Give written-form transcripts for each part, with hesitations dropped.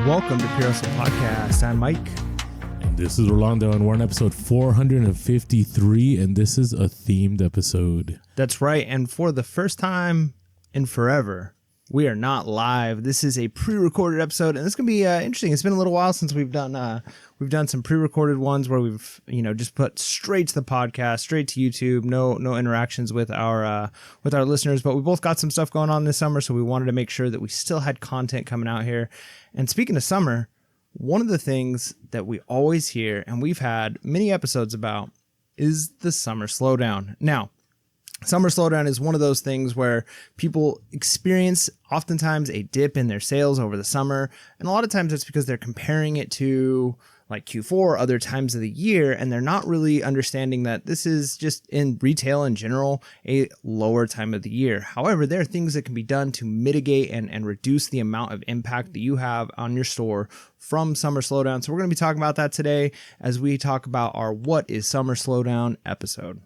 welcome to Pure Hustle Podcast. I'm Mike. And this is Rolando, and we're on episode 453, and this is a themed episode. That's right, and for the first time in forever, we are not live. This is a pre-recorded episode, and it's going to be interesting. It's been a little while since we've done some pre-recorded ones where we've just put straight to the podcast, straight to YouTube, no interactions with our listeners. But we both got some stuff going on this summer, so we wanted to make sure that we still had content coming out here. And speaking of summer, one of the things that we always hear, and we've had many episodes about, is the summer slowdown. Now, summer slowdown is one of those things where people experience oftentimes a dip in their sales over the summer. And a lot of times it's because they're comparing it to like Q4, other times of the year, and they're not really understanding that this is just in retail in general, a lower time of the year. However, there are things that can be done to mitigate and reduce the amount of impact that you have on your store from summer slowdown. So we're going to be talking about that today as we talk about our What is Summer Slowdown episode.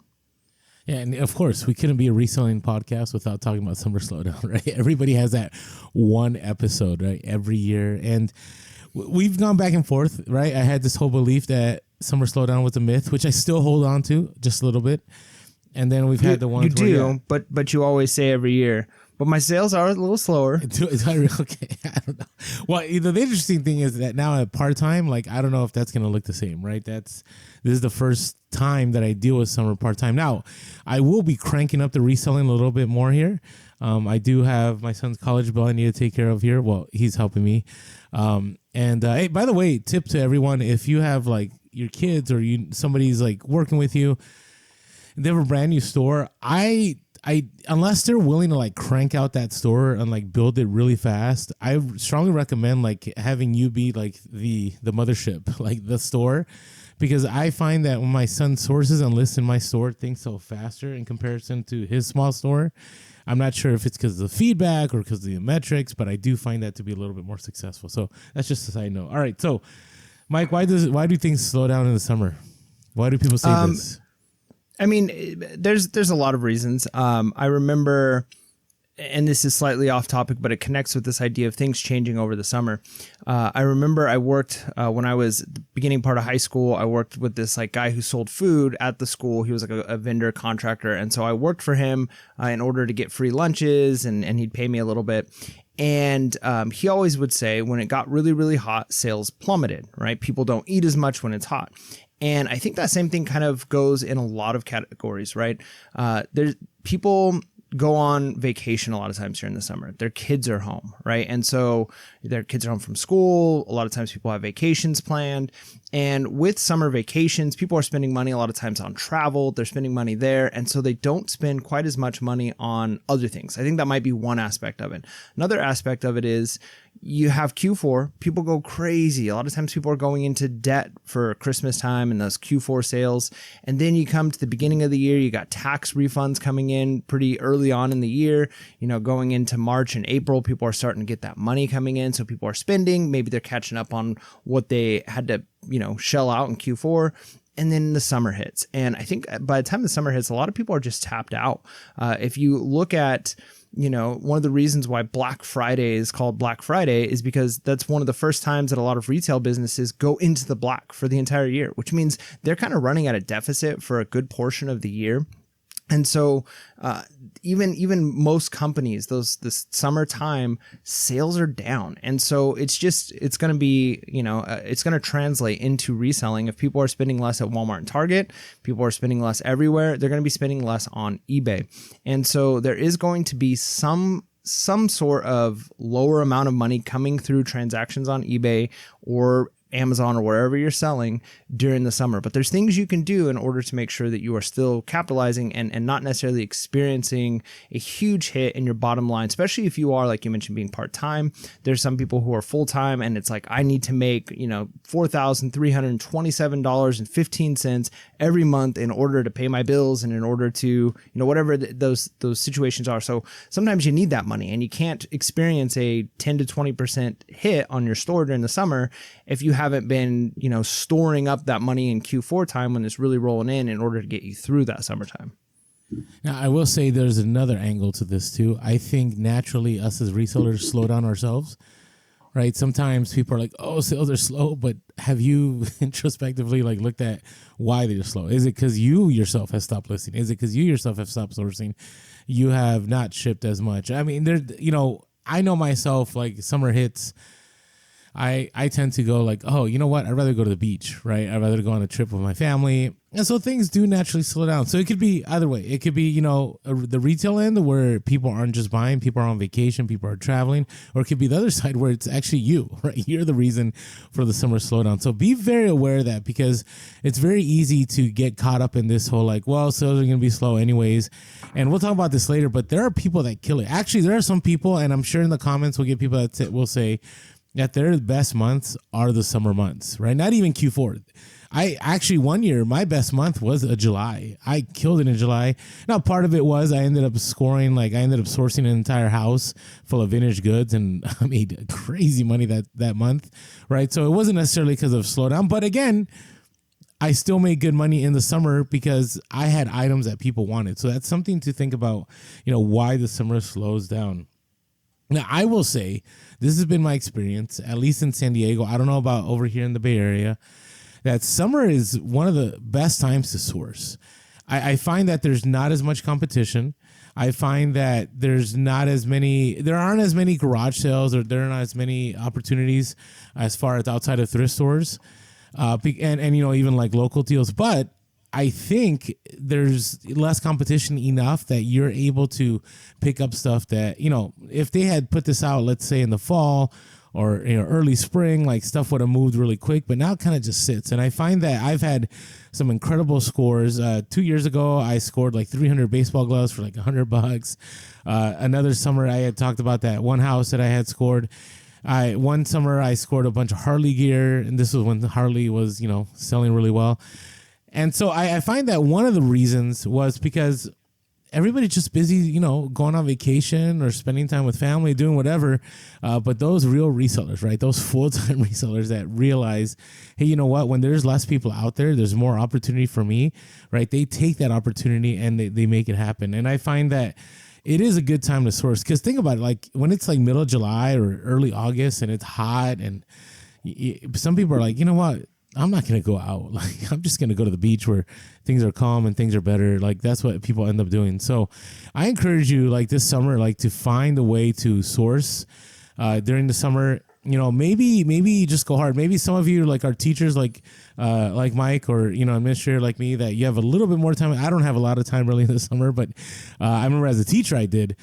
Yeah, and of course, we couldn't be a reselling podcast without talking about summer slowdown, right? Everybody has that one episode, right, every year. And we've gone back and forth, right? I had this whole belief that summer slowdown was a myth, which I still hold on to just a little bit. And then we've had the ones but you always say every year, but my sales are a little slower. Is that real? Okay, I don't know. Well, the interesting thing is that now at part-time, like, I don't know if that's going to look the same, right? This is the first time that I deal with summer part-time. Now, I will be cranking up the reselling a little bit more here. I do have my son's college bill I need to take care of here. Well, he's helping me. Hey, by the way, tip to everyone, if you have like your kids or somebody's like working with you, they have a brand new store, I unless they're willing to like crank out that store and like build it really fast, I strongly recommend like having you be like the mothership, like the store, because I find that when my son sources and lists in my store, things so faster in comparison to his small store. I'm not sure if it's because of the feedback or because of the metrics, but I do find that to be a little bit more successful. So that's just a side note. All right, so Mike, why do things slow down in the summer? Why do people say this? I mean, there's a lot of reasons. I remember, and this is slightly off topic, but it connects with this idea of things changing over the summer. I remember I worked when I was the beginning part of high school. I worked with this like guy who sold food at the school. He was like a vendor contractor, and so I worked for him in order to get free lunches, and he'd pay me a little bit. And he always would say when it got really, really hot, sales plummeted, right? People don't eat as much when it's hot. And I think that same thing kind of goes in a lot of categories, right? There's people go on vacation a lot of times during the summer. Their kids are home, right? And so their kids are home from school. A lot of times people have vacations planned. And with summer vacations, people are spending money a lot of times on travel. They're spending money there. And so they don't spend quite as much money on other things. I think that might be one aspect of it. Another aspect of it is you have Q4, people go crazy. A lot of times people are going into debt for Christmas time and those Q4 sales. And then you come to the beginning of the year, you got tax refunds coming in pretty early on in the year. Going into March and April, people are starting to get that money coming in. So people are spending, maybe they're catching up on what they had to, shell out in Q4. And then the summer hits. And I think by the time the summer hits, a lot of people are just tapped out. If you look at one of the reasons why Black Friday is called Black Friday is because that's one of the first times that a lot of retail businesses go into the black for the entire year, which means they're kind of running at a deficit for a good portion of the year. And so even most companies, this summertime sales are down. And so it's going to be, it's going to translate into reselling. If people are spending less at Walmart and Target, people are spending less everywhere, they're going to be spending less on eBay. And so there is going to be some sort of lower amount of money coming through transactions on eBay or Amazon or wherever you're selling during the summer. But there's things you can do in order to make sure that you are still capitalizing and not necessarily experiencing a huge hit in your bottom line, especially if you are, like you mentioned, being part-time. There's some people who are full-time and it's like, I need to make, $4,327.15 every month in order to pay my bills and in order to, whatever those situations are. So sometimes you need that money and you can't experience a 10 to 20% hit on your store during the summer if you haven't been, storing up that money in Q4 time when it's really rolling in order to get you through that summertime. Now, I will say there's another angle to this too. I think naturally us as resellers slow down ourselves. right? Sometimes people are like, oh, sales are slow, but have you introspectively like looked at why they're slow? Is it because you yourself have stopped listing? Is it because you yourself have stopped sourcing? You have not shipped as much. I mean, I know myself, like summer hits, I tend to go like, oh, you know what? I'd rather go to the beach, right? I'd rather go on a trip with my family. And so things do naturally slow down. So it could be either way. It could be, the retail end where people aren't just buying, people are on vacation, people are traveling, or it could be the other side where it's actually you, right? You're the reason for the summer slowdown. So be very aware of that, because it's very easy to get caught up in this whole like, well, sales are going to be slow anyways. And we'll talk about this later, but there are people that kill it. Actually, there are some people, and I'm sure in the comments we'll get people that will say, that their best months are the summer months, right? Not even Q4. I actually, one year, my best month was a July. I killed it in July. Now, part of it was I ended up sourcing an entire house full of vintage goods, and I made crazy money that month, right? So it wasn't necessarily because of slowdown, but again, I still made good money in the summer because I had items that people wanted. So that's something to think about, why the summer slows down. Now, I will say, this has been my experience, at least in San Diego. I don't know about over here in the Bay Area, that summer is one of the best times to source. I find that there's not as much competition. I find that there aren't as many garage sales, or there are not as many opportunities as far as outside of thrift stores, and even like local deals. But I think there's less competition enough that you're able to pick up stuff that, if they had put this out, let's say in the fall or early spring, like stuff would have moved really quick, but now it kind of just sits. And I find that I've had some incredible scores. 2 years ago, I scored like 300 baseball gloves for like $100. Another summer, I had talked about that one house that I had scored. One summer, I scored a bunch of Harley gear, and this was when Harley was, selling really well. And so I find that one of the reasons was because everybody's just busy, going on vacation or spending time with family, doing whatever. But those real resellers, right? Those full-time resellers that realize, hey, you know what? When there's less people out there, there's more opportunity for me, right? They take that opportunity and they make it happen. And I find that it is a good time to source, because think about it, like when it's like middle of July or early August and it's hot, and some people are like, you know what? I'm not going to go out. Like, I'm just going to go to the beach where things are calm and things are better. Like, that's what people end up doing. So I encourage you, like this summer, like to find a way to source during the summer. Maybe just go hard. Maybe some of you like are teachers like Mike, or, administrator like me, that you have a little bit more time. I don't have a lot of time really in the summer, but I remember as a teacher I did.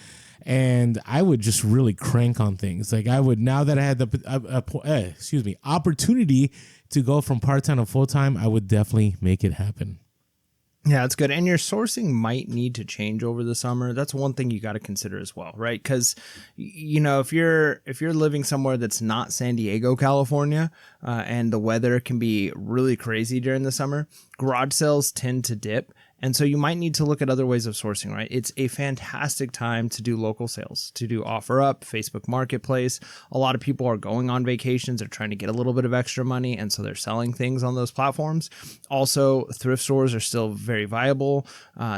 And I would just really crank on things. Like I would, now that I had the opportunity to go from part-time to full-time, I would definitely make it happen. Yeah, that's good. And your sourcing might need to change over the summer. That's one thing you got to consider as well, right? Because, if you're living somewhere that's not San Diego, California, and the weather can be really crazy during the summer, garage sales tend to dip. And so you might need to look at other ways of sourcing, right? It's a fantastic time to do local sales, to do OfferUp, Facebook Marketplace. A lot of people are going on vacations. They're trying to get a little bit of extra money, and so they're selling things on those platforms. Also, thrift stores are still very viable.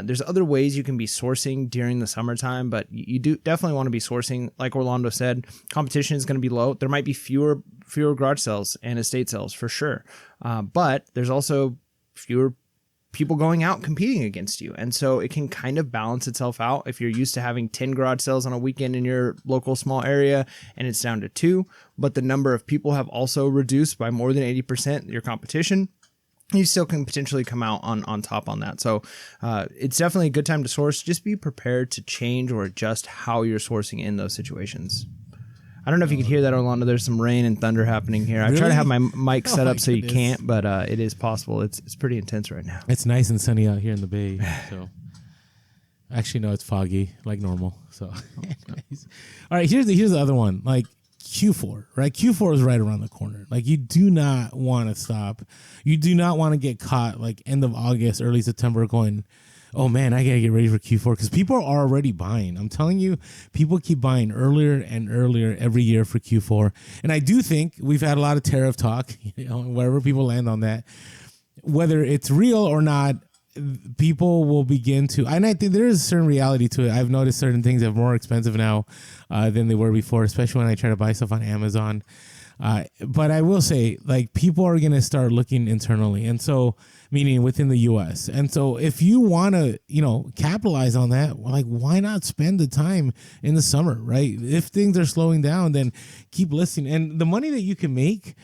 There's other ways you can be sourcing during the summertime, but you do definitely want to be sourcing. Like Orlando said, competition is going to be low. There might be fewer garage sales and estate sales for sure, but there's also fewer people going out competing against you. And so it can kind of balance itself out. If you're used to having 10 garage sales on a weekend in your local small area and it's down to 2, but the number of people have also reduced by more than 80%, your competition, you still can potentially come out on top on that. So it's definitely a good time to source. Just be prepared to change or adjust how you're sourcing in those situations. I don't know if you can hear that, Orlando. There's some rain and thunder happening here. I've tried to have my mic set up so you can't, but it is possible. It's pretty intense right now. It's nice and sunny out here in the Bay. So actually, no, it's foggy like normal. So nice. All right, here's the other one. Like Q4, right? Q4 is right around the corner. Like you do not want to stop. You do not want to get caught like end of August, early September going, oh man, I gotta get ready for Q4, because people are already buying. I'm telling you, people keep buying earlier and earlier every year for Q4. And I do think we've had a lot of tariff talk, wherever people land on that, whether it's real or not. people will begin to, and I think there is a certain reality to it. I've noticed certain things are more expensive now than they were before, especially when I try to buy stuff on Amazon. But I will say, like, people are going to start looking internally. And so, meaning within the US. And so if you want to, capitalize on that, like, why not spend the time in the summer, right? If things are slowing down, then keep listing. And the money that you can make,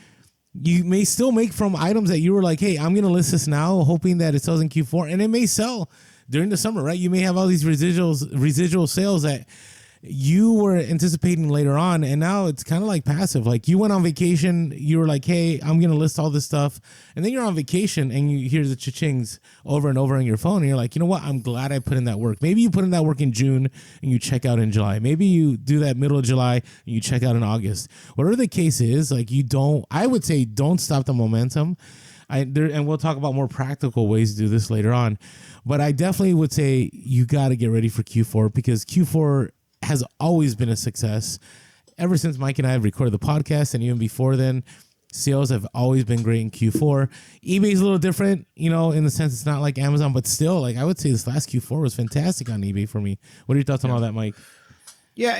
you may still make from items that you were like, hey, I'm going to list this now, hoping that it sells in Q4. And it may sell during the summer, right? You may have all these residual sales that you were anticipating later on, and now it's kind of like passive. Like, you went on vacation, you were like, hey, I'm going to list all this stuff. And then you're on vacation and you hear the cha-chings over and over on your phone. And you're like, you know what? I'm glad I put in that work. Maybe you put in that work in June and you check out in July. Maybe you do that middle of July and you check out in August. Whatever the case is, like, I would say don't stop the momentum. And we'll talk about more practical ways to do this later on. But I definitely would say you got to get ready for Q4, because Q4 has always been a success. Ever since Mike and I have recorded the podcast, and even before then, sales have always been great in Q4. eBay's a little different, in the sense it's not like Amazon, but still, like, I would say this last Q4 was fantastic on eBay for me. What are your thoughts on all that, Mike? Yeah,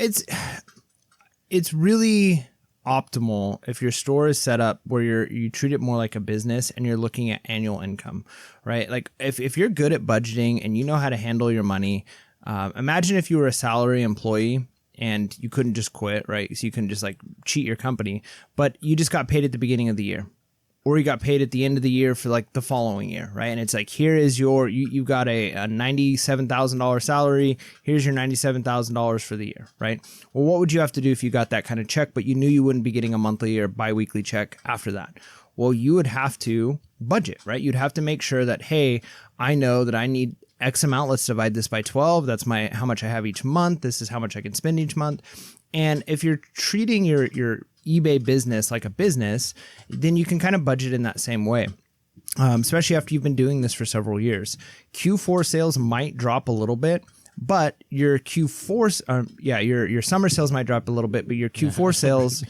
it's really optimal if your store is set up where you treat it more like a business and you're looking at annual income, right? Like, if you're good at budgeting and you know how to handle your money. Imagine if you were a salary employee and you couldn't just quit, right? So you couldn't just like cheat your company, but you just got paid at the beginning of the year, or you got paid at the end of the year for like the following year, right? And it's like, here is you got a $97,000 salary. Here's your $97,000 for the year, right? Well, what would you have to do if you got that kind of check, but you knew you wouldn't be getting a monthly or biweekly check after that? Well, you would have to budget, right? You'd have to make sure that, hey, I know that I need X amount. Let's divide this by 12. That's how much I have each month. This is how much I can spend each month. And if you're treating your eBay business like a business, then you can kind of budget in that same way. Especially after you've been doing this for several years. Q4 sales might drop a little bit, but your your summer sales might drop a little bit, but your Q4 sales,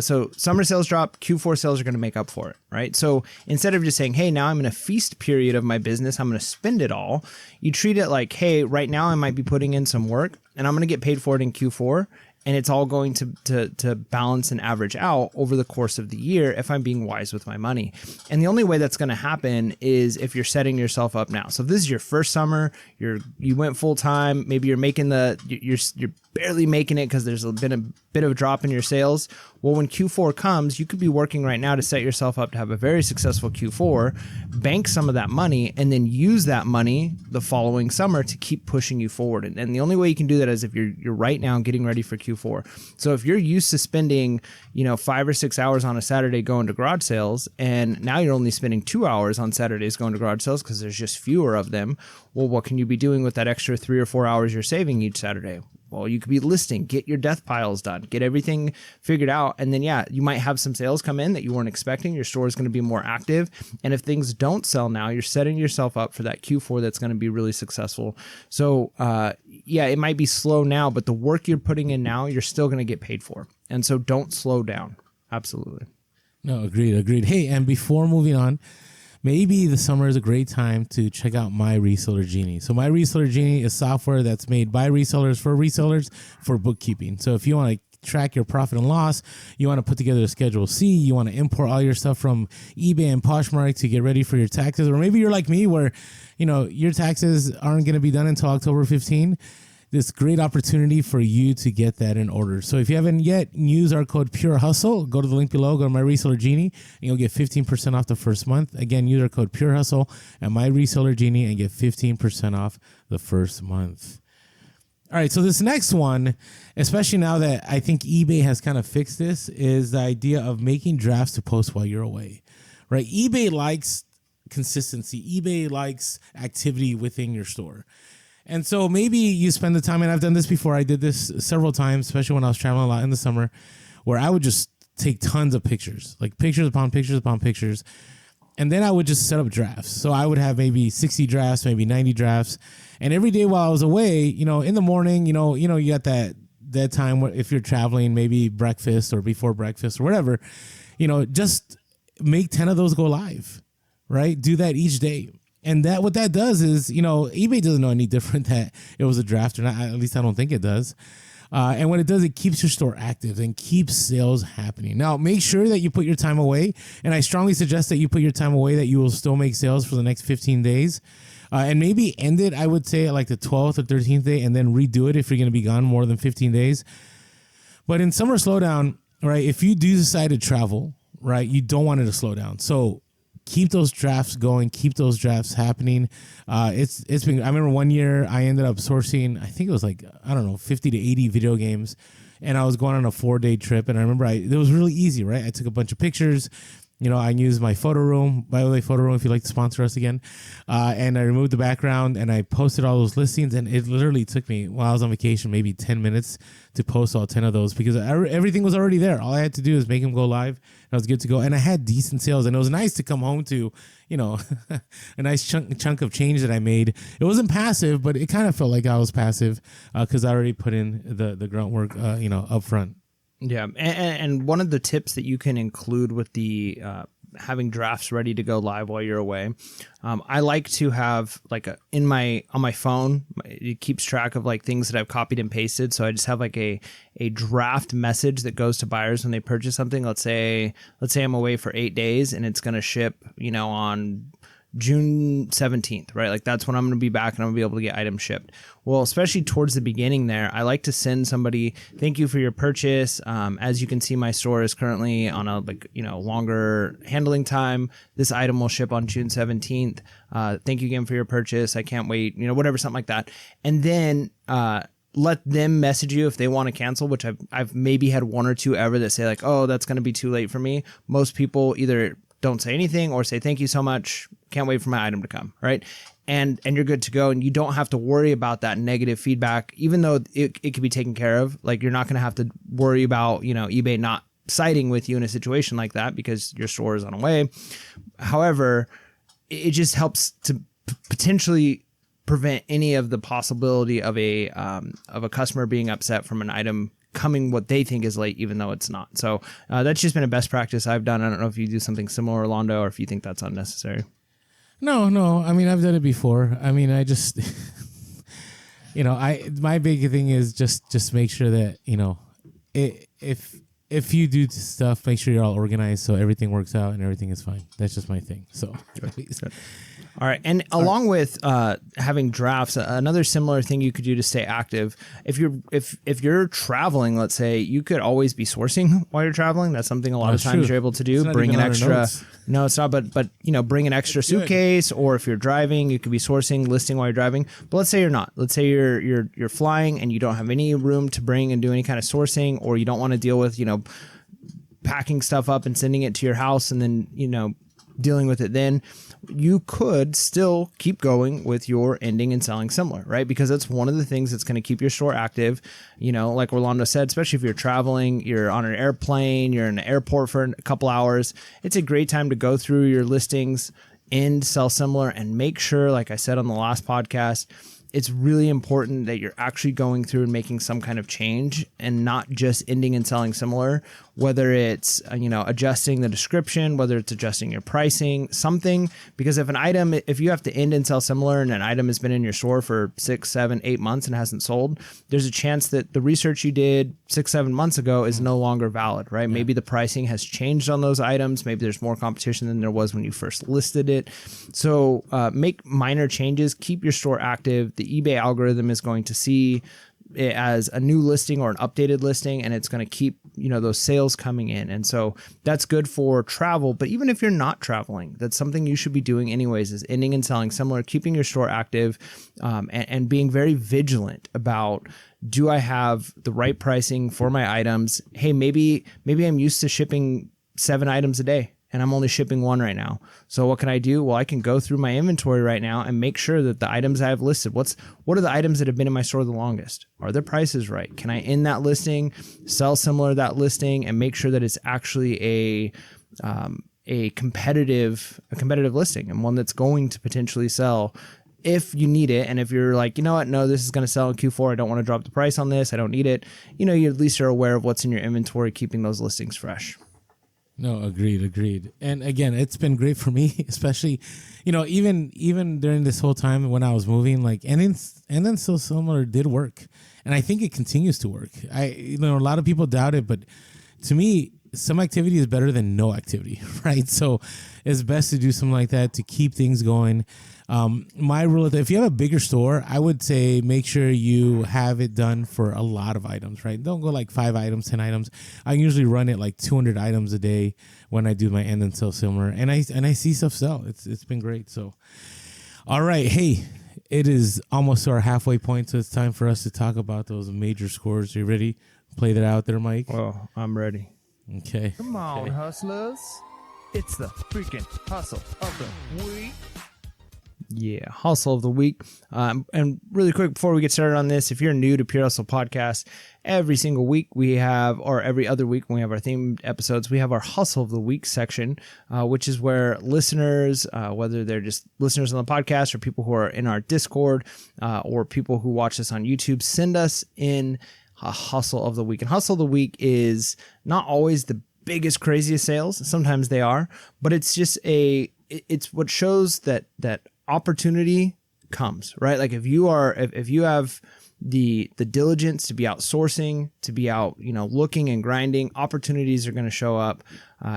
so summer sales drop, Q4 sales are going to make up for it, right? So instead of just saying, hey, now I'm in a feast period of my business, I'm going to spend it all, you treat it like, hey, right now I might be putting in some work and I'm going to get paid for it in Q4. And it's all going to balance and average out over the course of the year if I'm being wise with my money. And the only way that's going to happen is if you're setting yourself up now. So if this is your first summer, you went full time, maybe you're making you're barely making it because there's been a bit of a drop in your sales. Well, when Q4 comes, you could be working right now to set yourself up to have a very successful Q4, bank some of that money, and then use that money the following summer to keep pushing you forward. And the only way you can do that is if you're right now getting ready for Q4. So if you're used to spending, 5 or 6 hours on a Saturday going to garage sales, and now you're only spending 2 hours on Saturdays going to garage sales because there's just fewer of them, well, what can you be doing with that extra 3 or 4 hours you're saving each Saturday? Well, you could be listing, get your death piles done, get everything figured out. And then, you might have some sales come in that you weren't expecting. Your store is going to be more active. And if things don't sell now, you're setting yourself up for that Q4 that's going to be really successful. So, it might be slow now, but the work you're putting in now, you're still going to get paid for. And so don't slow down. Absolutely. No, agreed. Hey, and before moving on, maybe the summer is a great time to check out My Reseller Genie. So My Reseller Genie is software that's made by resellers for bookkeeping. So if you want to track your profit and loss, you want to put together a Schedule C, you want to import all your stuff from eBay and Poshmark to get ready for your taxes, or maybe you're like me where, your taxes aren't going to be done until October 15. This great opportunity for you to get that in order. So if you haven't yet, use our code Pure Hustle. Go to the link below, go to My Reseller Genie, and you'll get 15% off the first month. Again, use our code Pure Hustle at My Reseller Genie and get 15% off the first month. All right, so this next one, especially now that I think eBay has kind of fixed this, is the idea of making drafts to post while you're away, right? eBay likes consistency. eBay likes activity within your store. And so maybe you spend the time, and I've done this before. I did this several times, especially when I was traveling a lot in the summer, where I would just take tons of pictures, like pictures upon pictures upon pictures. And then I would just set up drafts. So I would have maybe 60 drafts, maybe 90 drafts. And every day while I was away, in the morning, you got that time where if you're traveling, maybe breakfast or before breakfast or whatever, just make 10 of those go live, right? Do that each day. And that what that does is, eBay doesn't know any different that it was a draft or not. At least I don't think it does. And what it does, it keeps your store active and keeps sales happening. Now, make sure that you put your time away. And I strongly suggest that you put your time away, that you will still make sales for the next 15 days. And maybe end it, I would say, at like the 12th or 13th day, and then redo it if you're going to be gone more than 15 days. But in Summer Slowdown, right, if you do decide to travel, right, you don't want it to slow down. So keep those drafts going, keep those drafts happening. It's been, I remember one year I ended up sourcing, I think it was like, 50 to 80 video games, and I was going on a 4-day trip. And I remember it was really easy, right? I took a bunch of pictures. I used my photo room. By the way, photo room, if you'd like to sponsor us again. And I removed the background and I posted all those listings. And it literally took me, while I was on vacation, maybe 10 minutes to post all 10 of those, because everything was already there. All I had to do is make them go live. And I was good to go. And I had decent sales. And it was nice to come home to, a nice chunk of change that I made. It wasn't passive, but it kind of felt like I was passive because I already put in the grunt work, up front. Yeah, and one of the tips that you can include with the having drafts ready to go live while you're away, I like to have like on my phone, it keeps track of like things that I've copied and pasted. So I just have like a draft message that goes to buyers when they purchase something. Let's say I'm away for 8 days and it's going to ship, on June 17th, right? Like that's when I'm going to be back and I'm going to be able to get items shipped. Well, especially towards the beginning there, I like to send somebody, thank you for your purchase. As you can see, my store is currently on a longer handling time. This item will ship on June 17th. Thank you again for your purchase. I can't wait, whatever, something like that. And then, let them message you if they want to cancel, which I've maybe had one or two ever that say like, oh, that's going to be too late for me. Most people either don't say anything or say, thank you so much. Can't wait for my item to come. Right. And you're good to go. And you don't have to worry about that negative feedback, even though it can be taken care of. Like you're not going to have to worry about, eBay not siding with you in a situation like that because your store is on the way. However, it just helps to potentially prevent any of the possibility of a customer being upset from an item coming what they think is late, even though it's not. So that's just been a best practice I've done. I don't know if you do something similar, Orlando, or if you think that's unnecessary. No. I mean, I've done it before. I mean, I just, my big thing is just make sure that, if you do stuff, make sure you're all organized so everything works out and everything is fine. That's just my thing. So, all right. And along with having drafts, another similar thing you could do to stay active, if you're traveling, let's say, you could always be sourcing while you're traveling. That's something a lot of times you're able to do. Bring an extra. No, it's not. But bring an extra suitcase, or if you're driving, you could be sourcing, listing while you're driving. But let's say you're not. Let's say you're flying and you don't have any room to bring and do any kind of sourcing, or you don't want to deal with packing stuff up and sending it to your house and then dealing with it then. You could still keep going with your ending and selling similar, right? Because that's one of the things that's going to keep your store active. Like Orlando said, especially if you're traveling, you're on an airplane, you're in an airport for a couple hours. It's a great time to go through your listings, end, sell similar, and make sure, like I said on the last podcast, it's really important that you're actually going through and making some kind of change and not just ending and selling similar, whether it's, adjusting the description, whether it's adjusting your pricing, something, because if you have to end and sell similar and an item has been in your store for 6, 7, 8 months and hasn't sold, there's a chance that the research you did 6, 7 months ago is no longer valid, right? Yeah. Maybe the pricing has changed on those items. Maybe there's more competition than there was when you first listed it. So make minor changes, keep your store active. The eBay algorithm is going to see it as a new listing or an updated listing, and it's going to keep those sales coming in. And so that's good for travel. But even if you're not traveling, that's something you should be doing anyways, is ending and selling similar, keeping your store active, and being very vigilant about, do I have the right pricing for my items? Hey, maybe I'm used to shipping 7 items a day and I'm only shipping 1 right now. So what can I do? Well, I can go through my inventory right now and make sure that the items I have listed, what are the items that have been in my store the longest? Are their prices right? Can I end that listing, sell similar to that listing, and make sure that it's actually a competitive listing and one that's going to potentially sell if you need it. And if you're like, you know what, no, this is going to sell in Q4. I don't want to drop the price on this. I don't need it. You at least are aware of what's in your inventory, keeping those listings fresh. No, agreed. And again, it's been great for me, especially, even during this whole time when I was moving, like, and then so similar did work, and I think it continues to work. A lot of people doubt it, but to me, some activity is better than no activity, right? So it's best to do something like that to keep things going. My rule is that if you have a bigger store, I would say make sure you have it done for a lot of items, right? Don't go like 5 items, 10 items. I usually run it like 200 items a day when I do my end and sell similar, and I see stuff sell. It's been great. So, all right, hey, it is almost to our halfway point, so it's time for us to talk about those major scores. Are you ready? Play that out there, Mike. Well, I'm ready. Okay. Come on, hustlers. It's the freaking hustle of the week. Yeah, hustle of the week. And really quick, before we get started on this, if you're new to Pure Hustle Podcast, every single week we have, or every other week when we have our themed episodes, we have our hustle of the week section, which is where listeners, whether they're just listeners on the podcast or people who are in our Discord, or people who watch us on YouTube, send us in a hustle of the week. And hustle of the week is not always the biggest, craziest sales. Sometimes they are, but it's just it's what shows that opportunity comes, right? Like if you have the diligence to be outsourcing, to be out, looking and grinding, opportunities are going to show up.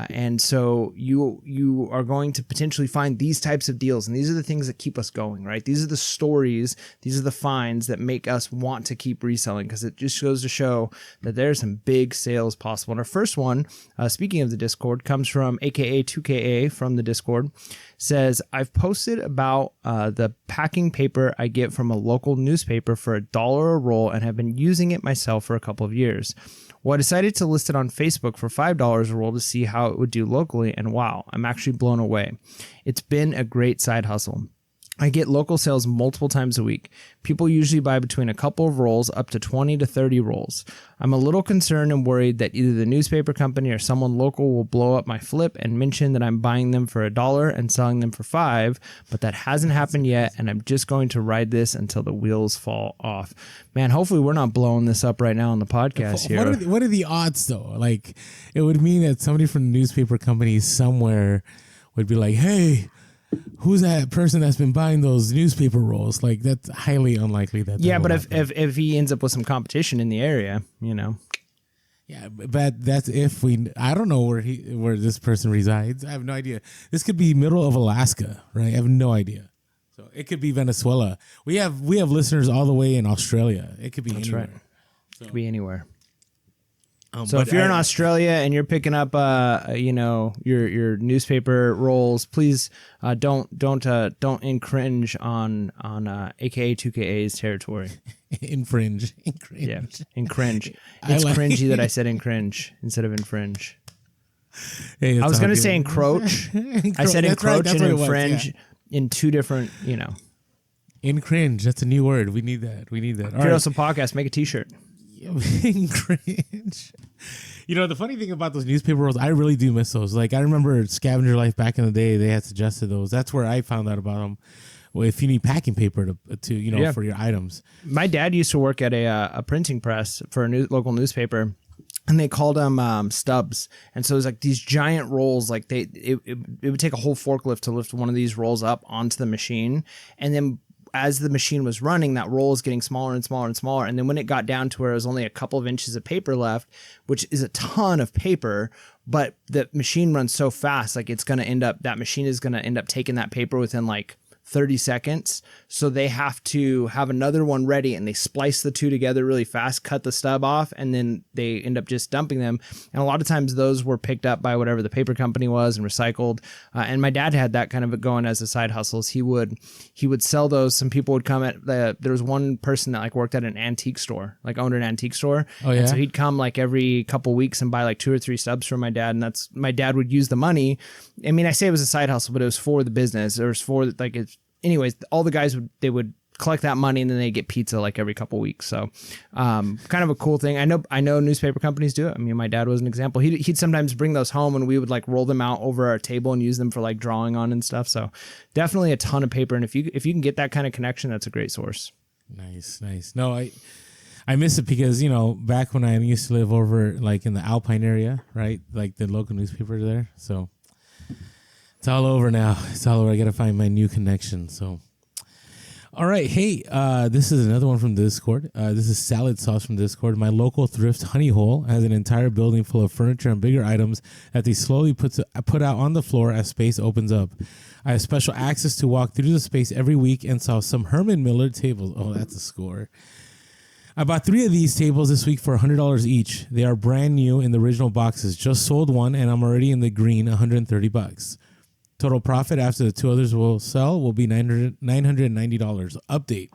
And so you are going to potentially find these types of deals. And these are the things that keep us going, right? These are the stories. These are the finds that make us want to keep reselling, because it just goes to show that there's some big sales possible. And our first one, speaking of the Discord, comes from AKA 2KA from the Discord. Says, I've posted about the packing paper I get from a local newspaper for $1 a roll and have been using it myself for a couple of years. Well, I decided to list it on Facebook for $5 a roll to see how it would do locally, and wow, I'm actually blown away. It's been a great side hustle. I get local sales multiple times a week. People usually buy between a couple of rolls up to 20 to 30 rolls. I'm a little concerned and worried that either the newspaper company or someone local will blow up my flip and mention that I'm buying them for $1 and selling them for $5, but that hasn't happened yet, and I'm just going to ride this until the wheels fall off. Man, hopefully we're not blowing this up right now on the podcast here. What are the odds, though? Like, it would mean that somebody from the newspaper company somewhere would be like, hey, who's that person that's been buying those newspaper rolls? Like, that's highly unlikely. Yeah, but if he ends up with some competition in the area, Yeah, but that's I don't know where this person resides. I have no idea. This could be middle of Alaska, right? I have no idea. So it could be Venezuela. We have listeners all the way in Australia. It could be anywhere. Right. So. It could be anywhere. So if you're in Australia and you're picking up, your newspaper rolls, please don't infringe on AKA 2KA's territory. Infringe. Yeah, infringe. It's cringy that I said infringe instead of infringe. Hey, I was going to say encroach. I said encroach and infringe in two different, Infringe. That's a new word. We need that. Pure Hustle Podcast, make a t-shirt. Cringe. The funny thing about those newspaper rolls, I really do miss those. Like, I remember Scavenger Life back in the day, they had suggested those. That's where I found out about them. Well, if you need packing paper to for your items. My dad used to work at a printing press for a local newspaper, and they called them stubs. And so it was like these giant rolls. Like it would take a whole forklift to lift one of these rolls up onto the machine, and then as the machine was running, that roll is getting smaller and smaller and smaller. And then when it got down to where it was only a couple of inches of paper left, which is a ton of paper, but the machine runs so fast, like that machine is going to end up taking that paper within like 30 seconds. So they have to have another one ready, and they splice the two together really fast, cut the stub off, and then they end up just dumping them. And a lot of times those were picked up by whatever the paper company was and recycled. And my dad had that kind of going as a side hustles. He would sell those. Some people would come there was one person that like worked at an antique store, like owned an antique store. Oh yeah. And so he'd come like every couple weeks and buy like 2 or 3 stubs for my dad. And my dad would use the money. I mean, I say it was a side hustle, but it was for the business. It was for like anyways, all the guys would collect that money, and then they get pizza like every couple weeks. So, kind of a cool thing. I know newspaper companies do it. I mean, my dad was an example. He'd sometimes bring those home, and we would like roll them out over our table and use them for like drawing on and stuff. So, definitely a ton of paper. And if you can get that kind of connection, that's a great source. Nice. No, I miss it because, back when I used to live over like in the Alpine area, right? Like the local newspaper there. So it's all over now. It's all over. I got to find my new connection. So, all right. Hey, this is another one from Discord. This is Salad Sauce from Discord. My local thrift Honey Hole has an entire building full of furniture and bigger items that they slowly put out on the floor as space opens up. I have special access to walk through the space every week and saw some Herman Miller tables. Oh, that's a score. I bought 3 of these tables this week for $100 each. They are brand new in the original boxes. Just sold one, and I'm already in the green, $130. Total profit after the 2 others will sell will be $990. Update.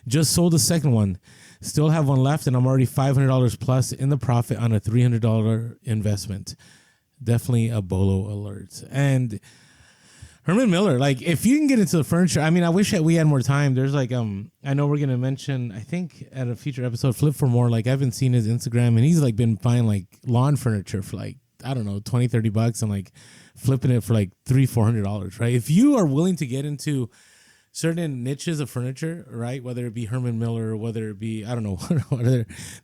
Just sold the second one. Still have one left, and I'm already $500 plus in the profit on a $300 investment. Definitely a bolo alert. And Herman Miller, like, if you can get into the furniture, I mean, I wish that we had more time. There's like, I know we're going to mention, I think at a future episode, Flip for More. Like, I've been seeing his Instagram, and he's like been buying like lawn furniture for like, I don't know, $20-$30 and like flipping it for like $300-$400, right? If you are willing to get into certain niches of furniture, right? Whether it be Herman Miller, or whether it be, I don't know,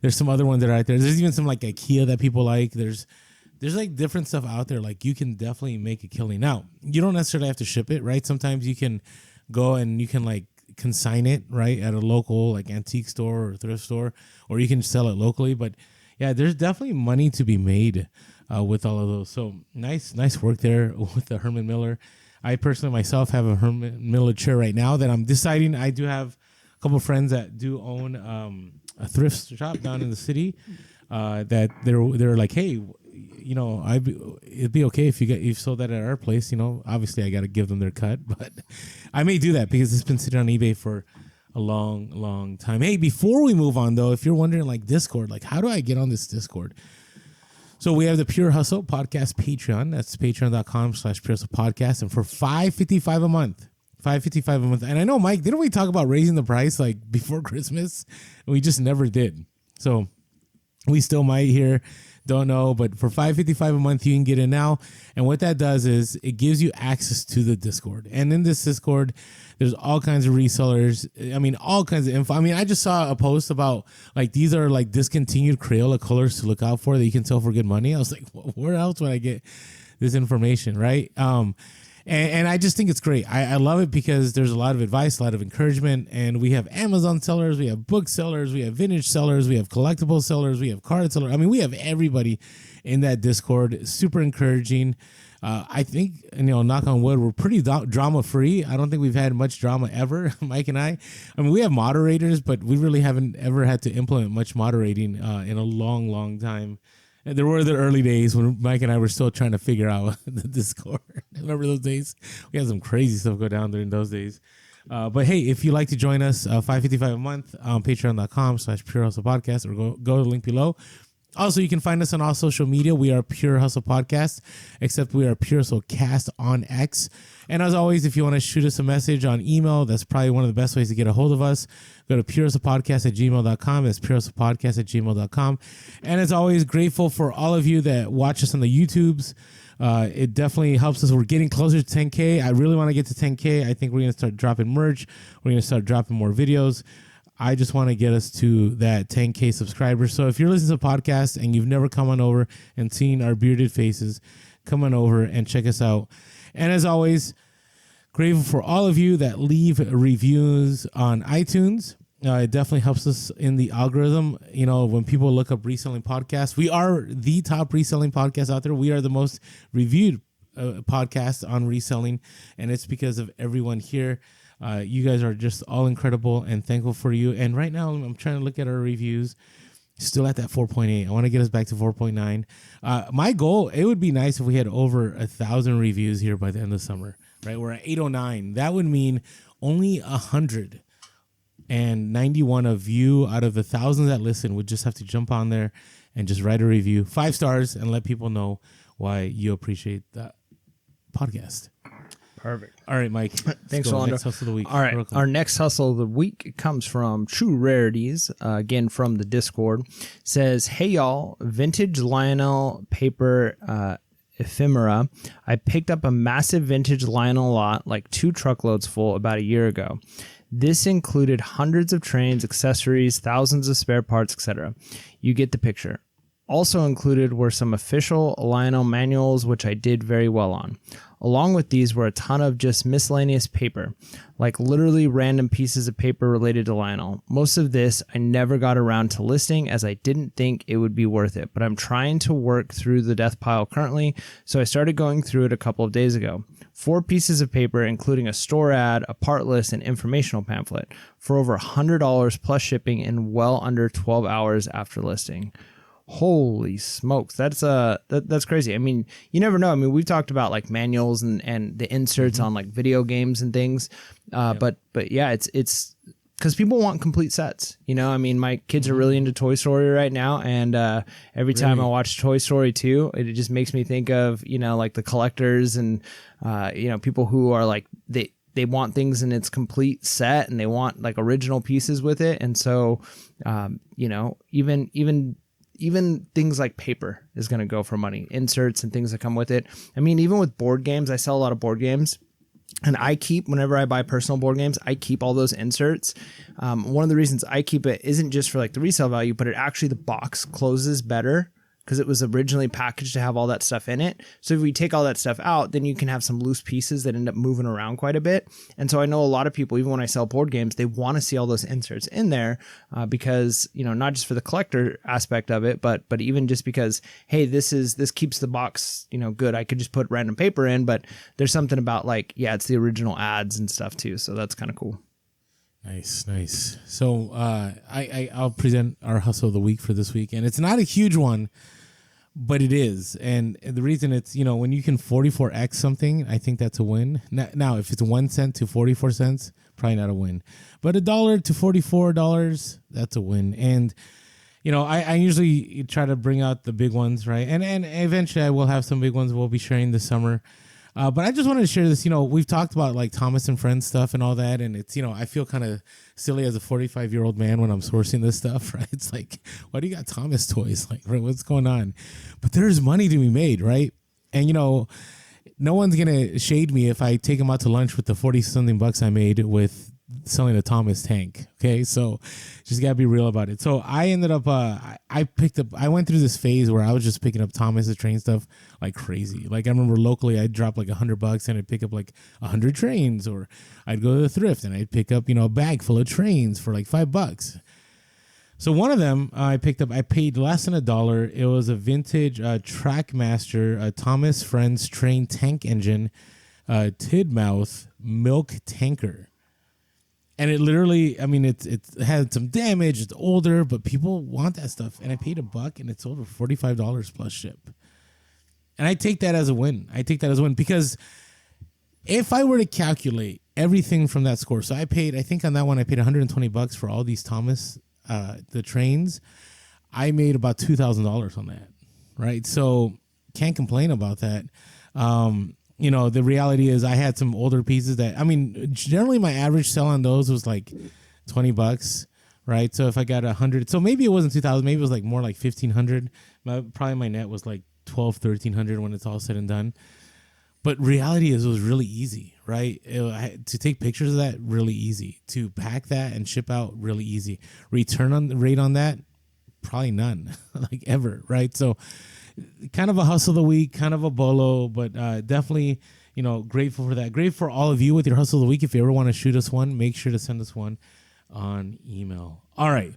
there's some other ones that are out there. There's even some like IKEA that people like. There's like different stuff out there. Like, you can definitely make a killing. Now, you don't necessarily have to ship it, right? Sometimes you can go and you can like consign it, right, at a local like antique store or thrift store, or you can sell it locally. But yeah, there's definitely money to be made with all of those. So nice work there with the Herman Miller. I personally myself have a Herman Miller chair right now that I'm deciding. I do have a couple of friends that do own a thrift shop down in the city that they're like, hey, it'd be okay if you sold that at our place. Obviously I got to give them their cut, but I may do that because it's been sitting on eBay for a long time. Hey, before we move on though, if you're wondering like Discord, like how do I get on this Discord? So we have the Pure Hustle Podcast Patreon. That's patreon.com/Pure Hustle Podcast. And for $5.55 a month, and I know, Mike, didn't we talk about raising the price like before Christmas? We just never did. So we still might here. Don't know, but for $5.55 a month, you can get in now. And what that does is it gives you access to the Discord. And in this Discord, there's all kinds of resellers. I mean, all kinds of info. I mean, I just saw a post about like these are like discontinued Crayola colors to look out for that you can sell for good money. I was like, where else would I get this information, right? And I just think it's great. I love it because there's a lot of advice, a lot of encouragement, and we have Amazon sellers, we have book sellers, we have vintage sellers, we have collectible sellers, we have card sellers. I mean, we have everybody in that Discord. It's super encouraging. I think, knock on wood, we're pretty drama free. I don't think we've had much drama ever, Mike and I. I mean, we have moderators, but we really haven't ever had to implement much moderating in a long time. And there were the early days when Mike and I were still trying to figure out the Discord. Remember those days? We had some crazy stuff go down during those days. But hey, if you'd like to join us, $5.55 a month on patreon.com/Pure Hustle Podcast, or go to the link below. Also, you can find us on all social media. We are Pure Hustle Podcast, except we are Pure Hustle Cast on X. And as always, if you want to shoot us a message on email, that's probably one of the best ways to get a hold of us. Go to purehustlepodcast@gmail.com. That's purehustlepodcast@gmail.com. And as always, grateful for all of you that watch us on the YouTubes. It definitely helps us. We're getting closer to 10K. I really want to get to 10K. I think we're going to start dropping merch. We're going to start dropping more videos. I just want to get us to that 10K subscribers. So if you're listening to the podcast and you've never come on over and seen our bearded faces, come on over and check us out. And as always, grateful for all of you that leave reviews on iTunes. It definitely helps us in the algorithm. When people look up reselling podcasts, we are the top reselling podcast out there. We are the most reviewed podcast on reselling, and it's because of everyone here. You guys are just all incredible, and thankful for you. And right now, I'm trying to look at our reviews. Still at that 4.8. I want to get us back to 4.9. My goal, it would be nice if we had over 1,000 reviews here by the end of summer, right? We're at 809. That would mean only 191 of you out of the thousands that listen would just have to jump on there and just write a review, 5 stars, and let people know why you appreciate that podcast. Perfect. All right, Mike. Thanks, Rolando. Next hustle of the week. All right. Our next hustle of the week comes from True Rarities, again from the Discord. Says, hey, y'all, vintage Lionel paper ephemera. I picked up a massive vintage Lionel lot, like 2 truckloads full, about a year ago. This included hundreds of trains, accessories, thousands of spare parts, etc. You get the picture. Also included were some official Lionel manuals, which I did very well on. Along with these were a ton of just miscellaneous paper, like literally random pieces of paper related to Lionel. Most of this I never got around to listing as I didn't think it would be worth it, but I'm trying to work through the death pile currently, so I started going through it a couple of days ago. 4 pieces of paper, including a store ad, a part list, and informational pamphlet, for over $100 plus shipping in well under 12 hours after listing. Holy smokes, that's crazy. I mean, you never know. I mean, we've talked about like manuals and the inserts on like video games and things, but yeah, it's because people want complete sets. You know, I mean, my kids are really into Toy Story right now, and every time I watch Toy Story 2, it just makes me think of, you know, like the collectors and you know, people who are like they want things in its complete set and they want like original pieces with it, and so you know, even things like paper is going to go for money, inserts and things that come with it. I mean, even with board games, I sell a lot of board games, and whenever I buy personal board games, I keep all those inserts. One of the reasons I keep it isn't just for like the resale value, but the box closes better because it was originally packaged to have all that stuff in it. So if we take all that stuff out, then you can have some loose pieces that end up moving around quite a bit. And so I know a lot of people, even when I sell board games, they want to see all those inserts in there because, you know, not just for the collector aspect of it, but even just because, hey, this keeps the box, you know, good. I could just put random paper in, but there's something about like, yeah, it's the original ads and stuff too. So that's kind of cool. Nice. So I'll present our hustle of the week for this week, and it's not a huge one, but it is. And the reason it's, you know, when you can 44x something, I think that's a win. Now, if it's 1 cent to 44 cents, probably not a win. But $1 to $44, that's a win. And, you know, I usually try to bring out the big ones, right? And eventually I will have some big ones we'll be sharing this summer. But I just wanted to share this. You know, we've talked about like Thomas and Friends stuff and all that. And it's, you know, I feel kind of silly as a 45-year-old man when I'm sourcing this stuff, right? It's like, why do you got Thomas toys? Like, right, what's going on? But there's money to be made, right? And, you know, no one's going to shade me if I take them out to lunch with the 40-something bucks I made with selling a Thomas tank. Okay. So just gotta be real about it. So I ended up, I went through this phase where I was just picking up Thomas's train stuff like crazy. Like I remember locally I'd drop like $100 and I'd pick up like 100 trains, or I'd go to the thrift and I'd pick up, you know, a bag full of trains for like $5. So one of them I picked up, I paid less than $1. It was a vintage Trackmaster Thomas Friends train tank engine, Tidmouth milk tanker. And it literally, I mean, it had some damage. It's older, but people want that stuff. And I paid $1 and it sold for $45 plus ship. And I take that as a win. Because if I were to calculate everything from that score, so I think on that one, I paid $120 for all these Thomas, the trains. I made about $2,000 on that, right? So can't complain about that. You know, the reality is I had some older pieces that, I mean, generally my average sell on those was like $20, right? So if I got 100, so maybe it wasn't 2,000, maybe it was like more like 1,500. Probably my net was like 1,300 when it's all said and done. But reality is it was really easy, right? To take pictures of that, really easy. To pack that and ship out, really easy. Return on the rate on that, probably none, like ever, right? So kind of a hustle of the week, kind of a bolo, but definitely, you know, grateful for that. Grateful for all of you with your hustle of the week. If you ever want to shoot us one, make sure to send us one on email. All right,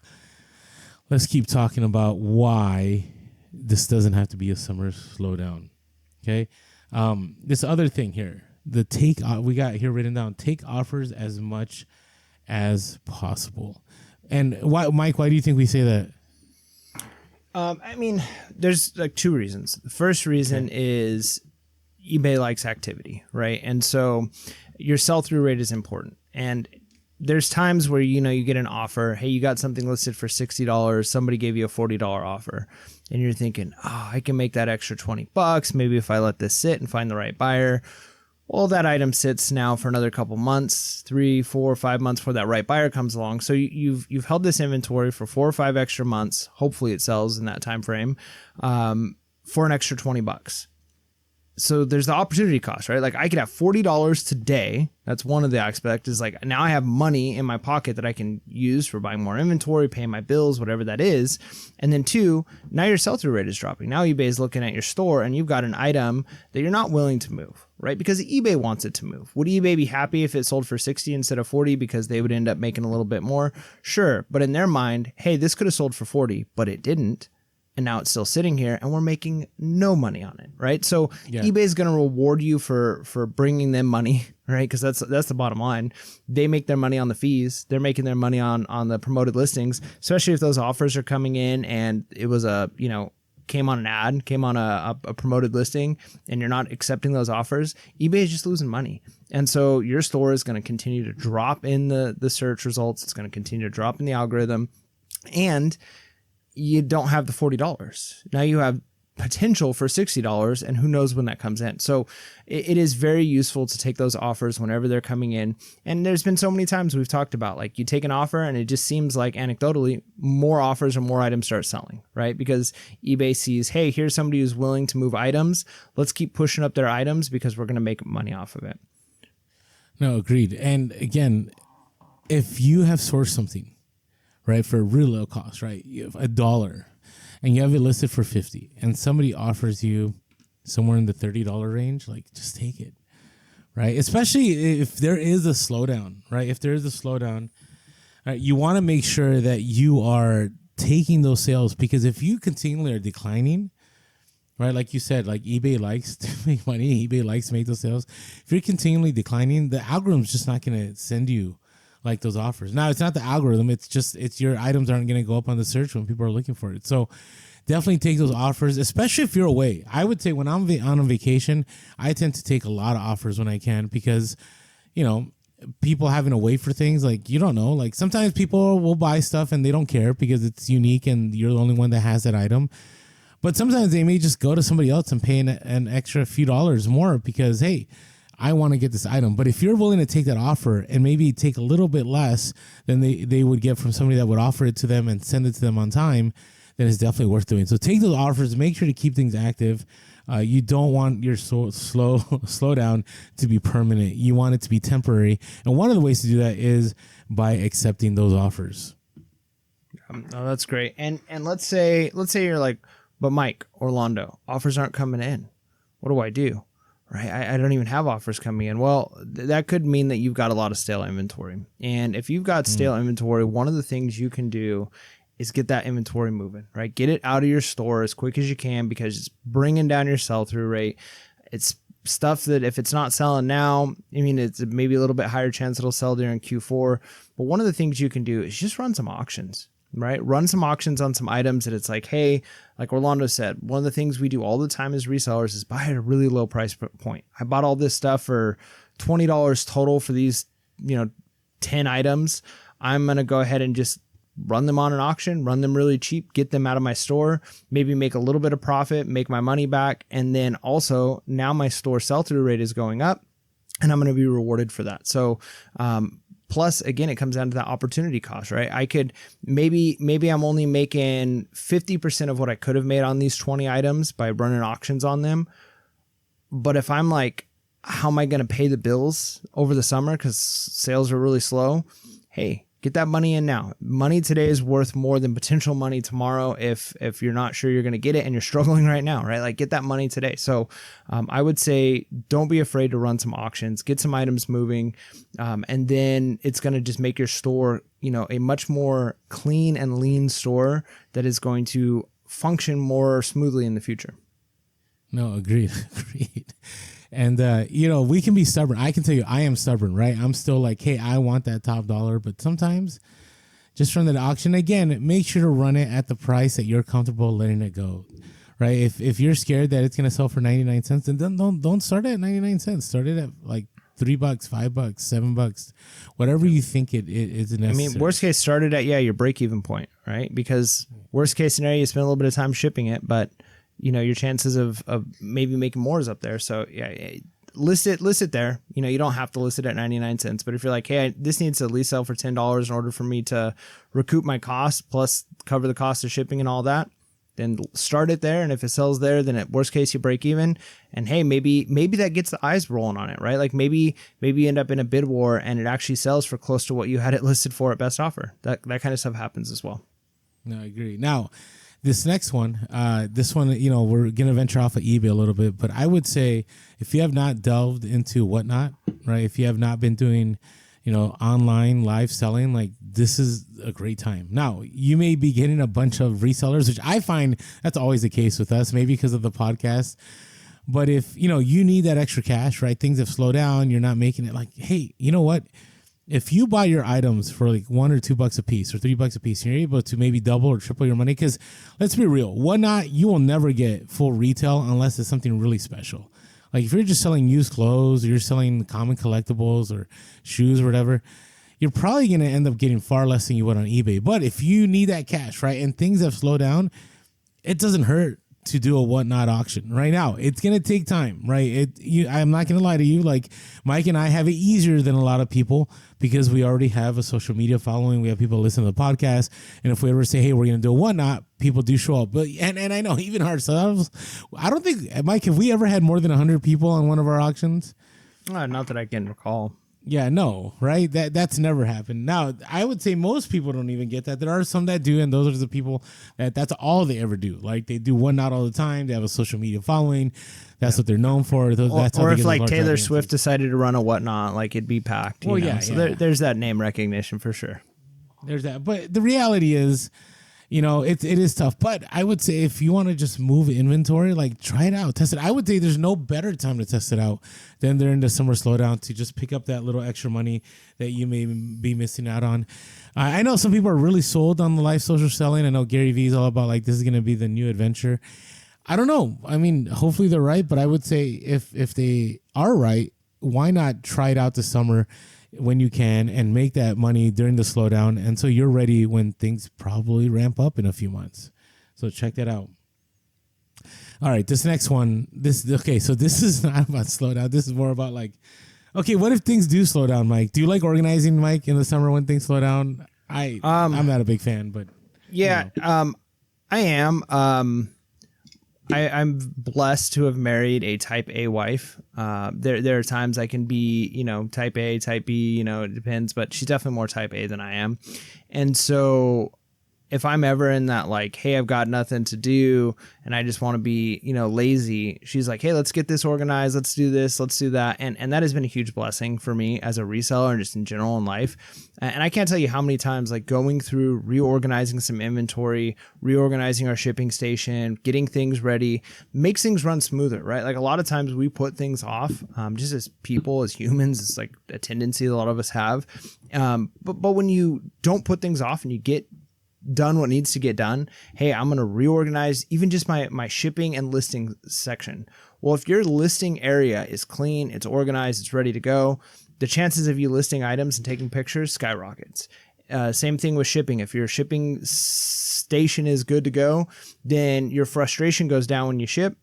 let's keep talking about why this doesn't have to be a summer slowdown. Okay, this other thing here, we got here written down: take offers as much as possible. And why, Mike? Why do you think we say that? I mean, there's like 2 reasons. The first reason is eBay likes activity, right? And so your sell-through rate is important. And there's times where, you know, you get an offer. Hey, you got something listed for $60. Somebody gave you a $40 offer. And you're thinking, oh, I can make that extra $20. Maybe if I let this sit and find the right buyer. Well, that item sits now for another couple months, 3, 4, 5 months before that right buyer comes along. So you've held this inventory for 4 or 5 extra months. Hopefully it sells in that time frame for an extra $20. so there's the opportunity cost, right? Like I could have $40 today. That's one of the aspects, is like now I have money in my pocket that I can use for buying more inventory, paying my bills, whatever that is. And then two, now your sell-through rate is dropping. Now eBay is looking at your store and you've got an item that you're not willing to move, right? Because eBay wants it to move. Would eBay be happy if it sold for 60 instead of 40 because they would end up making a little bit more? Sure. But in their mind, hey, this could have sold for 40, but it didn't. And now it's still sitting here and we're making no money on it, right? So eBay is going to reward you for bringing them money, right? Because that's the bottom line. They make their money on the fees. They're making their money on the promoted listings, especially if those offers are coming in and it was came on an ad, came on a promoted listing, and you're not accepting those offers. eBay is just losing money. And so your store is going to continue to drop in the search results. It's going to continue to drop in the algorithm. And you don't have the $40. Now you have potential for $60, and who knows when that comes in. So it is very useful to take those offers whenever they're coming in. And there's been so many times we've talked about, like, you take an offer and it just seems like anecdotally more offers and more items start selling, right? Because eBay sees, hey, here's somebody who's willing to move items. Let's keep pushing up their items because we're going to make money off of it. No, agreed. And again, if you have sourced something, right, for a real low cost, right, you have $1 and you have it listed for 50 and somebody offers you somewhere in the $30 range, like, just take it, right? Especially if there is a slowdown, right? If there is a slowdown, right, you want to make sure that you are taking those sales, because if you continually are declining, right, like you said, like eBay likes to make money, eBay likes to make those sales. If you're continually declining, the algorithm's just not going to send you like those offers. Now, it's not the algorithm. It's your items aren't going to go up on the search when people are looking for it. So definitely take those offers, especially if you're away. I would say when I'm on a vacation, I tend to take a lot of offers when I can, because, people having to wait for things, like, you don't know. Like, sometimes people will buy stuff and they don't care because it's unique and you're the only one that has that item. But sometimes they may just go to somebody else and pay an extra few dollars more because, hey, I want to get this item. But if you're willing to take that offer and maybe take a little bit less than they would get from somebody that would offer it to them and send it to them on time, then it's definitely worth doing. So take those offers, make sure to keep things active. You don't want your slowdown to be permanent. You want it to be temporary. And one of the ways to do that is by accepting those offers. Oh, that's great. And let's say you're like, but Mike, Orlando, offers aren't coming in. What do I do? Right, I don't even have offers coming in. Well, that could mean that you've got a lot of stale inventory. And if you've got stale inventory, one of the things you can do is get that inventory moving, right? Get it out of your store as quick as you can, because it's bringing down your sell-through rate. It's stuff that if it's not selling now, I mean, it's maybe a little bit higher chance it'll sell during Q4. But one of the things you can do is just run some auctions. Right? Run some auctions on some items that it's like, hey, like Orlando said, one of the things we do all the time as resellers is buy at a really low price point. I bought all this stuff for $20 total for these, 10 items. I'm going to go ahead and just run them on an auction, run them really cheap, get them out of my store, maybe make a little bit of profit, make my money back. And then also now my store sell-through rate is going up and I'm going to be rewarded for that. So, plus, again, it comes down to that opportunity cost, right? I could maybe I'm only making 50% of what I could have made on these 20 items by running auctions on them. But if I'm like, how am I going to pay the bills over the summer because sales are really slow? Hey, get that money in now. Money today is worth more than potential money tomorrow if you're not sure you're going to get it and you're struggling right now, right? Like, get that money today. So I would say don't be afraid to run some auctions, get some items moving, and then it's going to just make your store, a much more clean and lean store that is going to function more smoothly in the future. No, agreed. And, we can be stubborn. I can tell you, I am stubborn, right? I'm still like, hey, I want that top dollar. But sometimes just run the auction. Again, make sure to run it at the price that you're comfortable letting it go, right? If you're scared that it's going to sell for 99 cents, then don't start it at 99 cents. Start it at like $3, $5, $7, whatever you think it is necessary. I mean, worst case, started at, your break-even point, right? Because worst case scenario, you spend a little bit of time shipping it, but your chances of maybe making more is up there. So list it there. You don't have to list it at 99 cents, but if you're like, hey, this needs to at least sell for $10 in order for me to recoup my cost plus cover the cost of shipping and all that, then start it there. And if it sells there, then at worst case, you break even. And hey, maybe that gets the eyes rolling on it, right? Like maybe you end up in a bid war and it actually sells for close to what you had it listed for at best offer. That kind of stuff happens as well. No, I agree. Now, this next one, we're going to venture off of eBay a little bit, but I would say if you have not delved into Whatnot, right? If you have not been doing, online live selling, like this is a great time. Now, you may be getting a bunch of resellers, which I find that's always the case with us, maybe because of the podcast. But if, you need that extra cash, right? Things have slowed down. You're not making it like, hey, you know what? If you buy your items for like $1 or $2 a piece or $3 a piece, you're able to maybe double or triple your money. Because let's be real, Whatnot, you will never get full retail unless it's something really special. Like if you're just selling used clothes or you're selling common collectibles or shoes or whatever, you're probably going to end up getting far less than you would on eBay. But if you need that cash, right, and things have slowed down, it doesn't hurt to do a Whatnot auction right now. It's going to take time, right? I'm not going to lie to you. Like Mike and I have it easier than a lot of people because we already have a social media following. We have people listen to the podcast. And if we ever say, hey, we're going to do a Whatnot, people do show up. But, and I know even ourselves, I don't think, Mike, have we ever had more than 100 people on one of our auctions? Not that I can recall. Yeah, no, right? That's never happened. Now, I would say most people don't even get that. There are some that do, and those are the people that's all they ever do. Like they do Whatnot all the time. They have a social media following. That's what they're known for. That's or if like Taylor Swift decided to run a Whatnot, like it'd be packed. There's that name recognition for sure. There's that. But the reality is, it is tough. But I would say if you want to just move inventory, like try it out, test it. I would say there's no better time to test it out than during the summer slowdown to just pick up that little extra money that you may be missing out on. I know some people are really sold on the live social selling. I know Gary Vee is all about like this is going to be the new adventure. I don't know. I mean, hopefully they're right, but I would say if they are right, why not try it out this summer when you can and make that money during the slowdown, and so you're ready when things probably ramp up in a few months. So check that out. All right, this next one, so this is not about slowdown. This is more about like, okay, what if things do slow down, Mike? Do you like organizing, Mike, in the summer when things slow down? I'm not a big fan, but yeah, I am. I'm blessed to have married a type A wife. There are times I can be, type A, type B, it depends, but she's definitely more type A than I am. And so if I'm ever in that like, hey, I've got nothing to do and I just want to be, lazy, she's like, hey, let's get this organized. Let's do this. Let's do that. And that has been a huge blessing for me as a reseller and just in general in life. And I can't tell you how many times like going through reorganizing some inventory, reorganizing our shipping station, getting things ready makes things run smoother, right? Like a lot of times we put things off just as people, as humans. It's like a tendency a lot of us have. But when you don't put things off and you get done what needs to get done, hey, I'm going to reorganize even just my shipping and listing section. Well, if your listing area is clean, it's organized, it's ready to go, the chances of you listing items and taking pictures skyrockets. Same thing with shipping. If your shipping station is good to go, then your frustration goes down when you ship.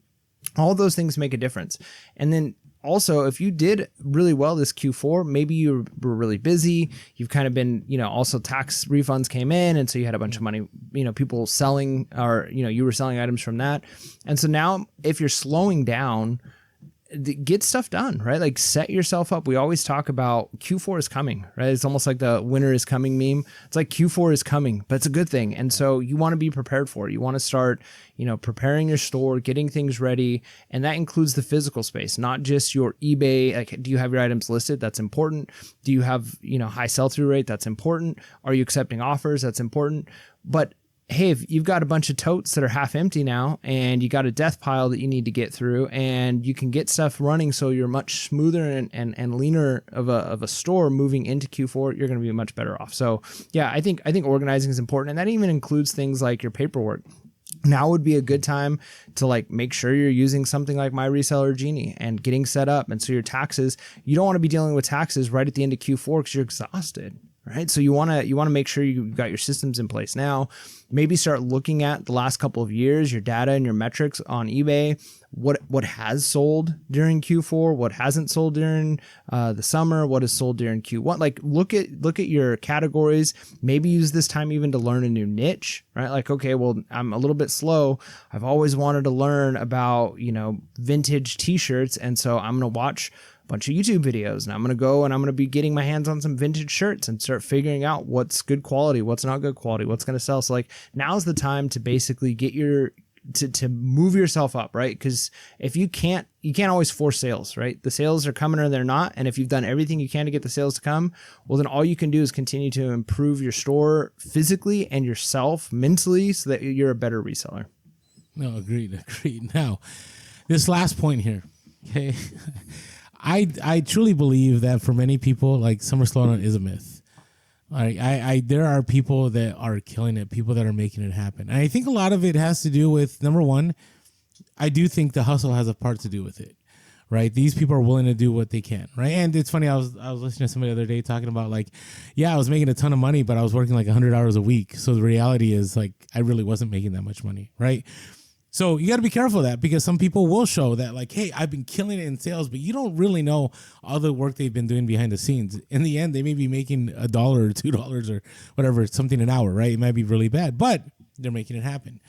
All those things make a difference. And then also, if you did really well this Q4, maybe you were really busy. You've kind of been, also tax refunds came in. And so you had a bunch of money, people selling or, you were selling items from that. And so now if you're slowing down, get stuff done, right? Like set yourself up. We always talk about Q4 is coming, right? It's almost like the winter is coming meme. It's like Q4 is coming, but it's a good thing. And so you want to be prepared for it. You want to start, preparing your store, getting things ready. And that includes the physical space, not just your eBay. Like, do you have your items listed? That's important. Do you have, high sell-through rate? That's important. Are you accepting offers? That's important. But hey, if you've got a bunch of totes that are half empty now and you got a death pile that you need to get through and you can get stuff running so you're much smoother and leaner of a store moving into Q4, you're going to be much better off. So yeah, I think organizing is important. And that even includes things like your paperwork. Now would be a good time to like make sure you're using something like my Reseller Genie and getting set up. And so your taxes, you don't want to be dealing with taxes right at the end of Q4 because you're exhausted. right? So you want to make sure you've got your systems in place now. Maybe start looking at the last couple of years, your data and your metrics on eBay, what has sold during Q4, what hasn't sold during the summer, what has sold during Q1. Like look at your categories. Maybe use this time even to learn a new niche, right? Like, okay, well, I'm a little bit slow. I've always wanted to learn about, vintage t-shirts. And so I'm going to watch bunch of YouTube videos, and I'm going to go and I'm going to be getting my hands on some vintage shirts and start figuring out what's good quality, what's not good quality, what's going to sell. So like now's the time to basically get to move yourself up, right? Because if you can't always force sales, right? The sales are coming or they're not. And if you've done everything you can to get the sales to come, well, then all you can do is continue to improve your store physically and yourself mentally so that you're a better reseller. No, agreed. Now, this last point here, okay? I truly believe that for many people, like summer slowdown is a myth. Like there are people that are killing it, people that are making it happen. And I think a lot of it has to do with, number one, I do think the hustle has a part to do with it, right? These people are willing to do what they can, right? And it's funny, I was listening to somebody the other day talking about like, yeah, I was making a ton of money, but I was working like 100 hours a week. So the reality is like, I really wasn't making that much money, right? So you got to be careful of that, because some people will show that like, hey, I've been killing it in sales, but you don't really know all the work they've been doing behind the scenes. In the end, they may be making $1 or $2 or whatever, something an hour, right? It might be really bad, but they're making it happen.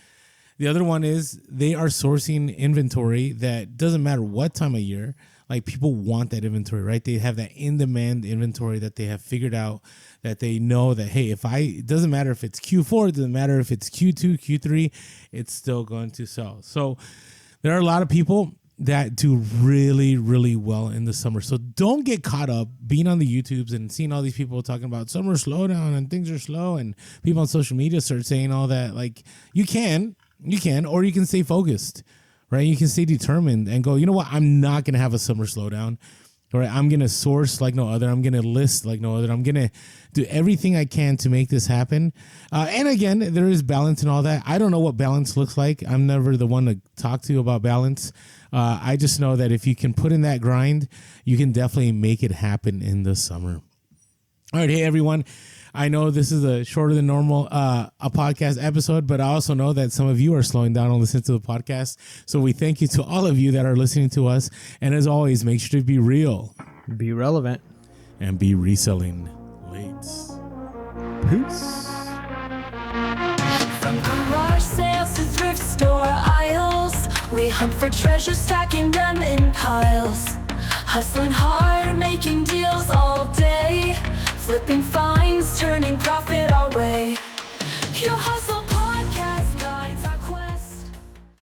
The other one is they are sourcing inventory that doesn't matter what time of year. Like people want that inventory, right? They have that in-demand inventory that they have figured out, that they know that, hey, it doesn't matter if it's Q4, it doesn't matter if it's Q2, Q3, it's still going to sell. So there are a lot of people that do really, really well in the summer. So don't get caught up being on the YouTubes and seeing all these people talking about summer slowdown and things are slow, and people on social media start saying all that. Like you can, or you can stay focused. Right, you can stay determined and go, you know what? I'm not going to have a summer slowdown. All right, I'm going to source like no other. I'm going to list like no other. I'm going to do everything I can to make this happen. And again, there is balance and all that. I don't know what balance looks like. I'm never the one to talk to you about balance. I just know that if you can put in that grind, you can definitely make it happen in the summer. All right, hey, everyone. I know this is a shorter than normal a podcast episode, but I also know that some of you are slowing down and listening to the podcast. So we thank you to all of you that are listening to us. And as always, make sure to be real, be relevant, and be reselling late. Peace. From garage sales to thrift store aisles, we hunt for treasure, stacking them in piles. Hustling hard, making deals all day, flipping finds, turning profit our way. You hustle